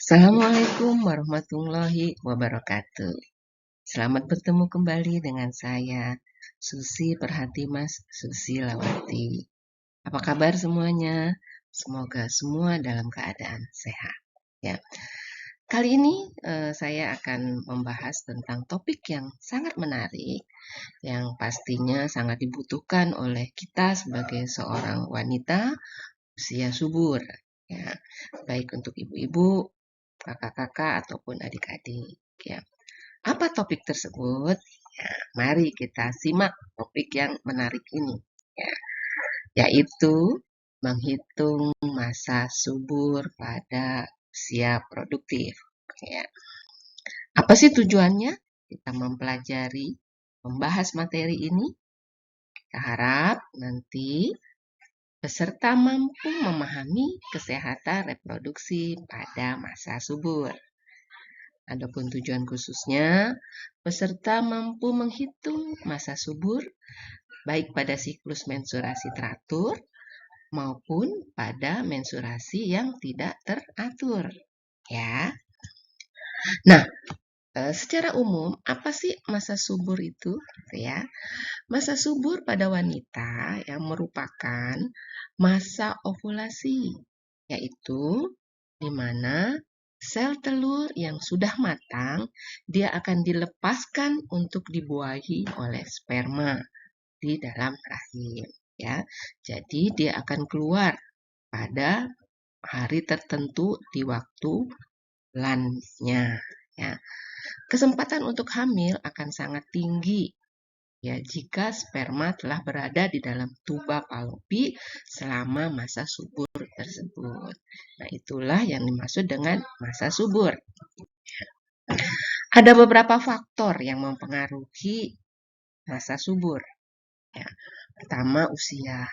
Assalamualaikum warahmatullahi wabarakatuh. Selamat bertemu kembali dengan saya, Susi Perhatimas Susilawati. Apa kabar semuanya? Semoga semua dalam keadaan sehat. Ya, kali ini saya akan membahas tentang topik yang sangat menarik, yang pastinya sangat dibutuhkan oleh kita sebagai seorang wanita usia subur. Ya, baik untuk ibu-ibu, kakak-kakak ataupun adik-adik. Ya. Apa topik tersebut? Ya, mari kita simak topik yang menarik ini. Ya, yaitu menghitung masa subur pada usia produktif. Ya. Apa sih tujuannya? Kita mempelajari, membahas materi ini. Kita harap nanti peserta mampu memahami kesehatan reproduksi pada masa subur. Adapun tujuan khususnya, peserta mampu menghitung masa subur baik pada siklus menstruasi teratur maupun pada menstruasi yang tidak teratur. Ya. Nah, secara umum apa sih masa subur itu? Ya, masa subur pada wanita yang merupakan masa ovulasi, yaitu di mana sel telur yang sudah matang, dia akan dilepaskan untuk dibuahi oleh sperma di dalam rahim. Ya, jadi dia akan keluar pada hari tertentu di waktu bulannya. Ya, kesempatan untuk hamil akan sangat tinggi ya jika sperma telah berada di dalam tuba Fallopi selama masa subur tersebut. Nah, itulah yang dimaksud dengan masa subur. Ada beberapa faktor yang mempengaruhi masa subur. Ya. Pertama, usia.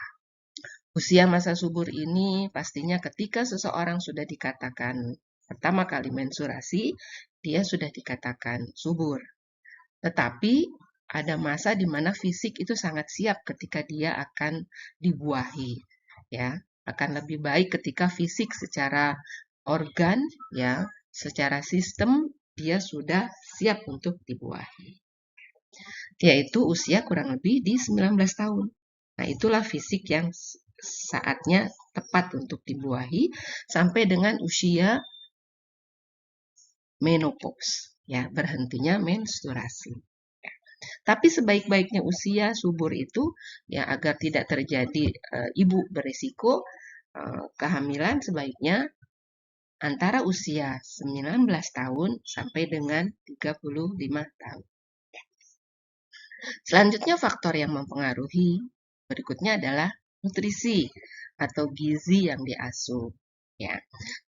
Usia masa subur ini pastinya ketika seseorang sudah dikatakan pertama kali menstruasi, dia sudah dikatakan subur. Tetapi ada masa di mana fisik itu sangat siap ketika dia akan dibuahi, ya. Akan lebih baik ketika fisik secara organ, ya, secara sistem dia sudah siap untuk dibuahi. Yaitu usia kurang lebih di 19 tahun. Nah, itulah fisik yang saatnya tepat untuk dibuahi sampai dengan usia menopause, ya, berhentinya menstruasi. Tapi sebaik-baiknya usia subur itu ya agar tidak terjadi ibu berisiko kehamilan sebaiknya antara usia 19 tahun sampai dengan 35 tahun. Selanjutnya faktor yang mempengaruhi berikutnya adalah nutrisi atau gizi yang diasuh. Ya,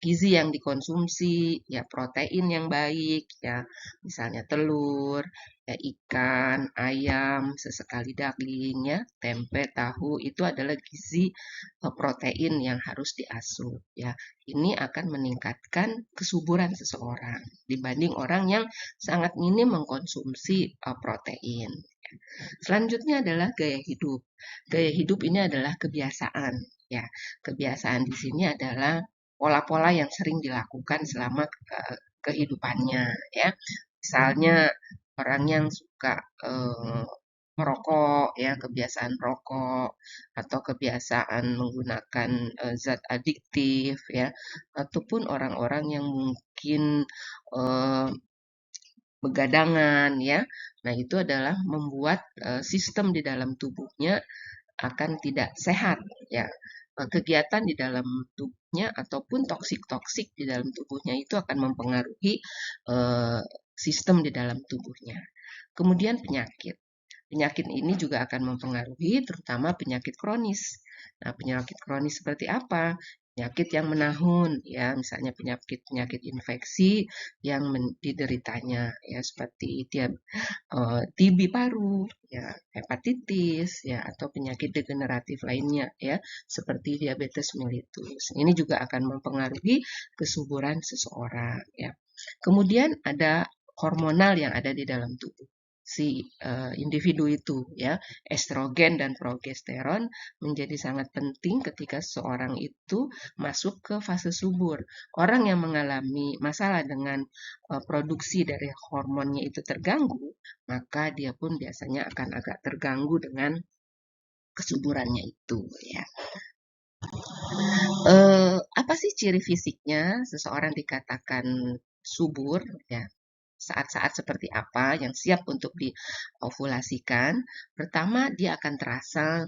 gizi yang dikonsumsi, ya protein yang baik, ya misalnya telur, ya ikan, ayam, sesekali daging, ya tempe, tahu itu adalah gizi protein yang harus diasuh. Ya, ini akan meningkatkan kesuburan seseorang dibanding orang yang sangat minim mengkonsumsi protein. Selanjutnya adalah gaya hidup. Gaya hidup ini adalah kebiasaan. Ya, kebiasaan di sini adalah pola-pola yang sering dilakukan selama kehidupannya. Ya, misalnya orang yang suka merokok, ya kebiasaan rokok atau kebiasaan menggunakan zat adiktif, ya, ataupun orang-orang yang mungkin begadangan ya. Nah, itu adalah membuat sistem di dalam tubuhnya akan tidak sehat ya. Kegiatan di dalam tubuhnya ataupun toksik-toksik di dalam tubuhnya itu akan mempengaruhi sistem di dalam tubuhnya. Kemudian penyakit. Penyakit ini juga akan mempengaruhi terutama penyakit kronis. Nah, penyakit kronis seperti apa? Penyakit yang menahun, ya, misalnya penyakit-penyakit infeksi yang dideritanya, ya, seperti TB paru, ya, hepatitis, ya, atau penyakit degeneratif lainnya, ya, seperti diabetes mellitus. Ini juga akan mempengaruhi kesuburan seseorang, ya. Kemudian ada hormonal yang ada di dalam tubuh. si individu itu ya. Estrogen dan progesteron menjadi sangat penting ketika seseorang itu masuk ke fase subur. Orang yang mengalami masalah dengan produksi dari hormonnya itu terganggu, maka dia pun biasanya akan agak terganggu dengan kesuburannya itu ya. Apa sih ciri fisiknya seseorang dikatakan subur ya? Saat-saat seperti apa yang siap untuk diovulasikan? Pertama, dia akan terasa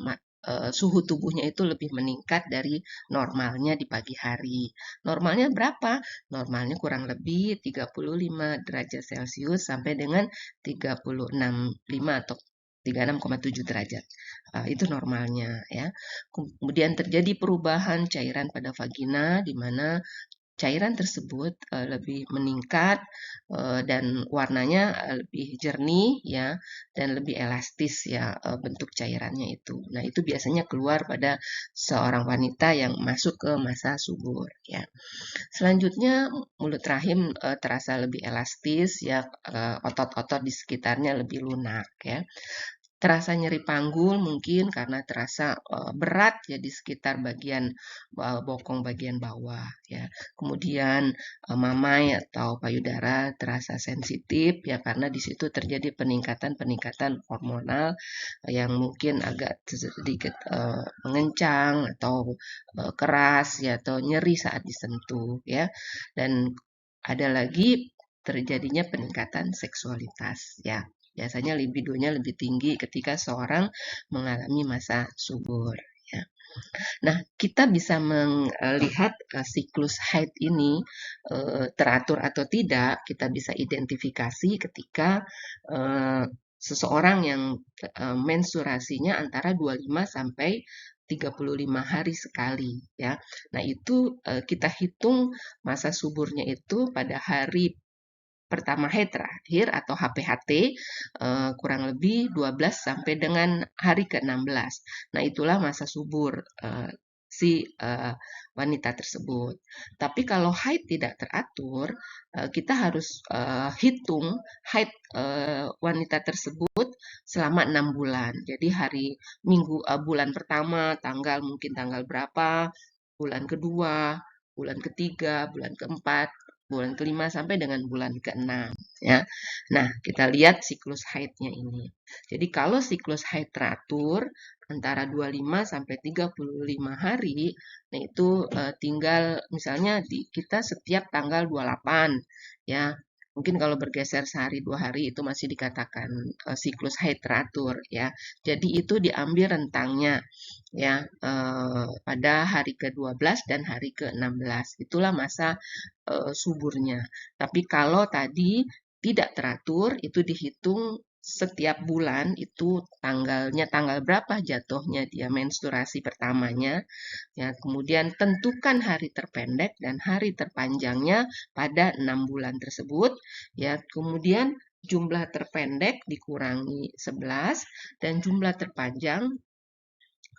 suhu tubuhnya itu lebih meningkat dari normalnya di pagi hari. Normalnya berapa? Normalnya kurang lebih 35 derajat Celcius sampai dengan 36,5 atau 36,7 derajat. Itu normalnya ya. Kemudian terjadi perubahan cairan pada vagina di mana cairan tersebut lebih meningkat dan warnanya lebih jernih ya dan lebih elastis ya bentuk cairannya itu. Nah, itu biasanya keluar pada seorang wanita yang masuk ke masa subur ya. Selanjutnya mulut rahim terasa lebih elastis ya, otot-otot di sekitarnya lebih lunak ya. Terasa nyeri panggul mungkin karena terasa berat ya di sekitar bagian bokong bagian bawah ya. Kemudian mamai atau payudara terasa sensitif ya karena di situ terjadi peningkatan-peningkatan hormonal yang mungkin agak sedikit mengencang atau keras ya atau nyeri saat disentuh ya. Dan ada lagi terjadinya peningkatan seksualitas ya. Biasanya libidonya lebih tinggi ketika seorang mengalami masa subur ya. Nah, kita bisa melihat siklus haid ini teratur atau tidak, kita bisa identifikasi ketika seseorang yang menstruasinya antara 25 sampai 35 hari sekali ya. Nah, itu kita hitung masa suburnya itu pada hari pertama haid terakhir atau HPHT kurang lebih 12 sampai dengan hari ke-16. Nah, itulah masa subur si wanita tersebut. Tapi kalau haid tidak teratur, kita harus hitung haid wanita tersebut selama 6 bulan. Jadi bulan pertama mungkin tanggal berapa, bulan kedua, bulan ketiga, bulan keempat, bulan kelima sampai dengan bulan keenam ya. Nah, kita lihat siklus haidnya ini. Jadi kalau siklus haid teratur antara 25 sampai 35 hari, nah itu tinggal misalnya kita setiap tanggal 28 ya. Mungkin kalau bergeser sehari 2 hari itu masih dikatakan siklus haid teratur ya. Jadi itu diambil rentangnya ya pada hari ke-12 dan hari ke-16. Itulah masa suburnya. Tapi kalau tadi tidak teratur, itu dihitung setiap bulan itu tanggal berapa jatuhnya dia menstruasi pertamanya. Ya, kemudian tentukan hari terpendek dan hari terpanjangnya pada 6 bulan tersebut. Ya, kemudian jumlah terpendek dikurangi 11 dan jumlah terpanjang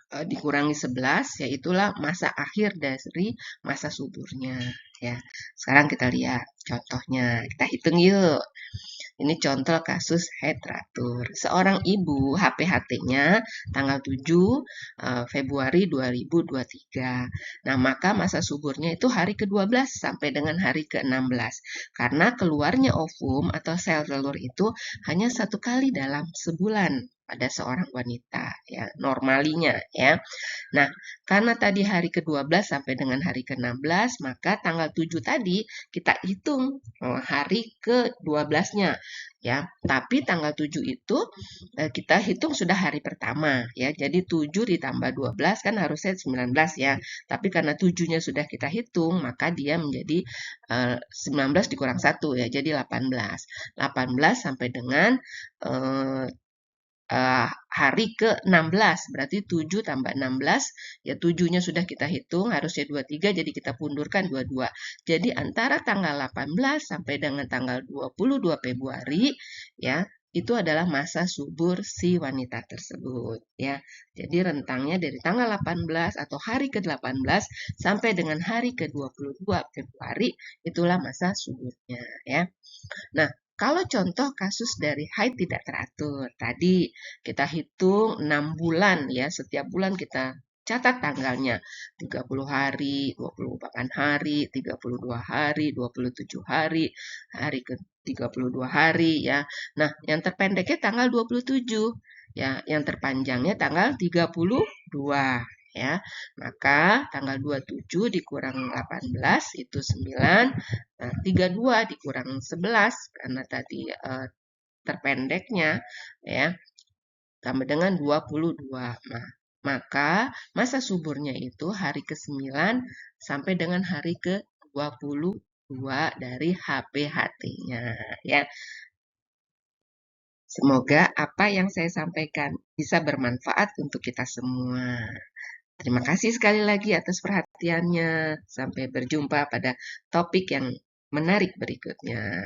dikurangi 11, yaitulah masa akhir dari masa suburnya ya. Sekarang kita lihat contohnya. Kita hitung yuk. Ini contoh kasus haid teratur. Seorang ibu HPHT-nya tanggal 7 Februari 2023. Nah, maka masa suburnya itu hari ke-12 sampai dengan hari ke-16. Karena keluarnya ovum atau sel telur itu hanya 1 kali dalam sebulan pada seorang wanita ya, normalinya ya. Nah, karena tadi hari ke-12 sampai dengan hari ke-16, maka tanggal 7 tadi kita hitung hari ke-12-nya ya. Tapi tanggal 7 itu kita hitung sudah hari pertama ya. Jadi 7 ditambah 12 kan harusnya 19 ya. Tapi karena 7-nya sudah kita hitung, maka dia menjadi 19 dikurang 1 ya. Jadi 18. 18 sampai dengan hari ke-16, berarti 7 tambah 16, ya 7-nya sudah kita hitung, harusnya 23, jadi kita pundurkan 22. Jadi antara tanggal 18 sampai dengan tanggal 22 Februari, ya, itu adalah masa subur si wanita tersebut, ya. Jadi rentangnya dari tanggal 18 atau hari ke-18 sampai dengan hari ke-22 Februari, itulah masa suburnya, ya. Nah, Kalau contoh kasus dari haid tidak teratur, tadi kita hitung 6 bulan ya, setiap bulan kita catat tanggalnya, 30 hari, 28 hari, 32 hari, 27 hari, hari ke 32 hari ya. Nah, yang terpendeknya tanggal 27 ya, yang terpanjangnya tanggal 32 ya. Maka tanggal 27 dikurang 18 itu 9. Nah, 32 dikurang 11 karena tadi terpendeknya ya tambah dengan 22. Nah, maka masa suburnya itu hari ke-9 sampai dengan hari ke-22 dari HPHT-nya ya. Semoga apa yang saya sampaikan bisa bermanfaat untuk kita semua. Terima kasih sekali lagi atas perhatiannya. Sampai berjumpa pada topik yang menarik berikutnya.